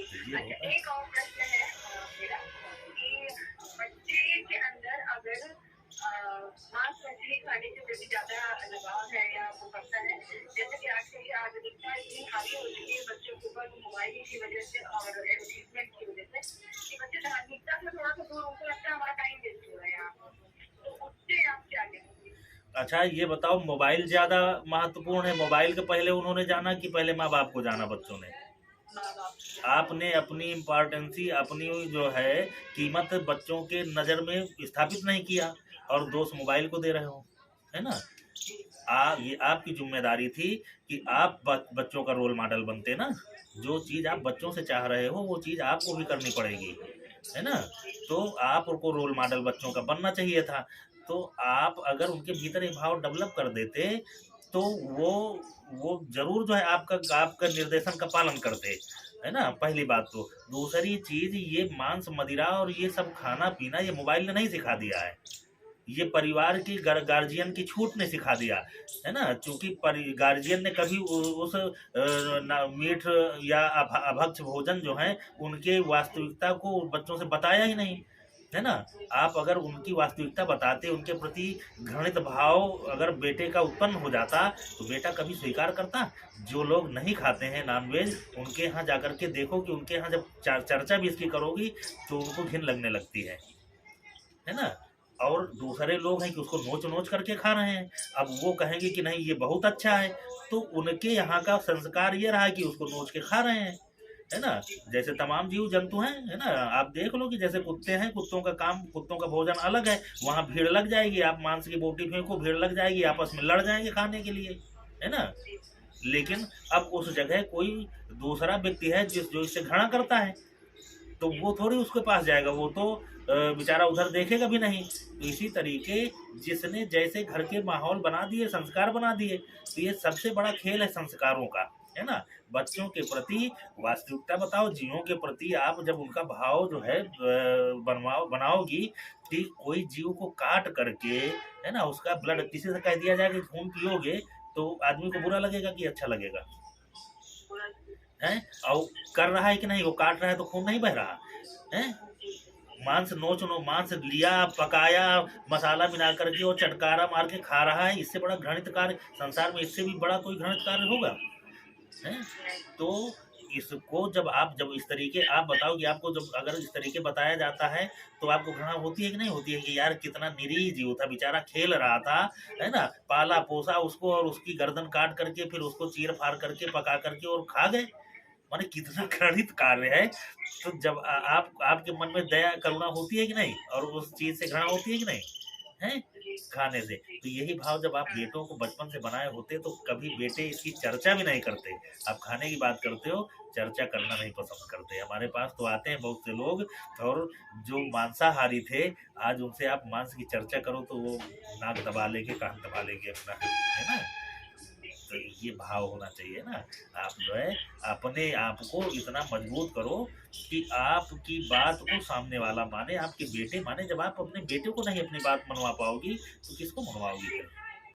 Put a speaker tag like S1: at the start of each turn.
S1: तो ये
S2: अच्छा,
S1: होता है।
S2: एक और प्रश्न है मेरा कि बच्चे के अंदर अगर मांस मछली खाने के प्रति ज़्यादा लगाव है या वो करता है, जैसे कि आजकल की आधुनिकता इतनी हावी हो चुकी है बच्चों के ऊपर मोबाइल की वजह से और एडवर्टाइज़मेंट की वजह से कि बच्चे धार्मिकता से थोड़ा-सा दूर, उनको लगता है हमारा टाइम वेस्ट हो रहा है यहाँ पर। तो उससे आप क्या कहेंगे?
S1: अच्छा ये बताओ, मोबाइल ज़्यादा महत्वपूर्ण है, मोबाइल के पहले उन्होंने जाना कि पहले माँ-बाप को जाना बच्चों ने?
S2: माँ-बाप की जाना।
S1: आपने अपनी इम्पोर्टेंसी, अपनी जो है कीमत बच्चों के नज़र में स्थापित नहीं किया और दोष मोबाइल को दे रहे हो, है ना?
S2: जी,
S1: ये आपकी ज़िम्मेदारी थी कि आप बच्चों का रोल मॉडल बनते ना। जो चीज़ आप बच्चों से चाह रहे हो वो चीज़ आपको भी करनी पड़ेगी, है ना? तो आपको रोल मॉडल बच्चों का बनना चाहिए था। तो आप अगर उनके भीतर ये भाव डेवलप कर देते तो वो वो ज़रूर जो है आपका आपका निर्देशन का पालन करते, है ना? पहली बात तो। दूसरी चीज़, ये मांस, मदिरा और ये सब खाना-पीना ये मोबाइल ने नहीं सिखा दिया है। ये परिवार की गार्जियन की छूट ने सिखा दिया, है ना? चूँकि गार्जियन ने कभी उस मीठ या अभक्ष भोजन जो है उनके वास्तविकता को बच्चों से बताया ही नहीं, है ना? आप अगर उनकी वास्तविकता बताते, उनके प्रति घृणित भाव अगर बेटे का उत्पन्न हो जाता तो बेटा कभी स्वीकार करता? जो लोग नहीं खाते हैं नॉनवेज, उनके यहाँ जाकर के देखो कि उनके यहाँ जब चर्चा भी इसकी करोगी तो उनको घिन लगने लगती है ना? और दूसरे लोग हैं कि उसको नोच-नोच करके खा रहे हैं। अब वो कहेंगे कि नहीं ये बहुत अच्छा है, तो उनके यहाँ का संस्कार ये रहा है कि उसको नोच के खा रहे हैं, है ना? जैसे तमाम जीव-जंतु हैं, है ना? आप देख लो कि जैसे कुत्ते हैं, कुत्तों का काम, कुत्तों का भोजन अलग है, वहाँ भीड़ लग जाएगी, आप मांस की बोटी फेंको, भीड़ लग जाएगी, आपस में लड़ जाएँगे खाने के लिए, है ना?
S2: जी,
S1: लेकिन अब उस जगह कोई दूसरा व्यक्ति है जो इससे घृणा करता है, तो वो थोड़ी उसके पास जाएगा, वो तो बेचारा उधर देखेगा भी नहीं। तो इसी तरीके जिसने जैसे घर के माहौल बना दिए, संस्कार बना दिए, तो ये सबसे बड़ा खेल है संस्कारों का, है ना? बच्चों के प्रति वास्तविकता बताओ, जीवों के प्रति आप जब उनका भाव जो है बनाओगी कि कोई जीव को काट करके, है ना? उसका ब्लड किसी से कह दिया जाए कि खून पियोगे, तो आदमी को बुरा लगेगा कि अच्छा लगेगा?
S2: पूरा
S1: हैं? और कर रहा है कि नहीं? वो काट रहा है तो खून नहीं बह रहा, हैं?
S2: जी,
S1: मांस मांस लिया, पकाया, मसाला मिला करके और चटकारा मार के खा रहा है, इससे बड़ा घृणित कार्य संसार में, इससे भी बड़ा कोई घृणित कार्य होगा, हैं?
S2: नहीं,
S1: तो इसको जब इस तरीके आप बताओ कि आपको जब अगर इस तरीके बताया जाता है तो आपको घृणा होती है कि नहीं होती है कि यार कितना निरीह जीव था, बेचारा खेल रहा था, है ना? पाला पोसा उसको और उसकी गर्दन काट करके फिर उसको चीर-फाड़ करके पका करके और खा गए। माने कितना घृणित कार्य है। तो जब आप आपके मन में दया करुणा होती है कि नहीं? और उस चीज़ से घृणा होती है कि नहीं? हैं?
S2: जी,
S1: खाने से।
S2: जी,
S1: तो यही भाव जब आप बेटों को बचपन से बनाए होते तो कभी बेटे इसकी चर्चा भी नहीं करते। आप खाने की बात करते हो, चर्चा करना नहीं पसंद करते। हमारे पास तो आते हैं बहुत से लोग, और जो मांसाहारी थे, आज उनसे आप मांस की चर्चा करो तो वो नाक दबा लेंगे, कान दबा लेंगे अपना, है ना? तो ये भाव होना चाहिए ना। आप जो है अपने आप को इतना मजबूत करो कि आपकी बात को सामने वाला माने, आपके बेटे माने। जब आप अपने बेटे को नहीं अपनी बात मनवा पाओगी तो किसको मनवाओगी फिर?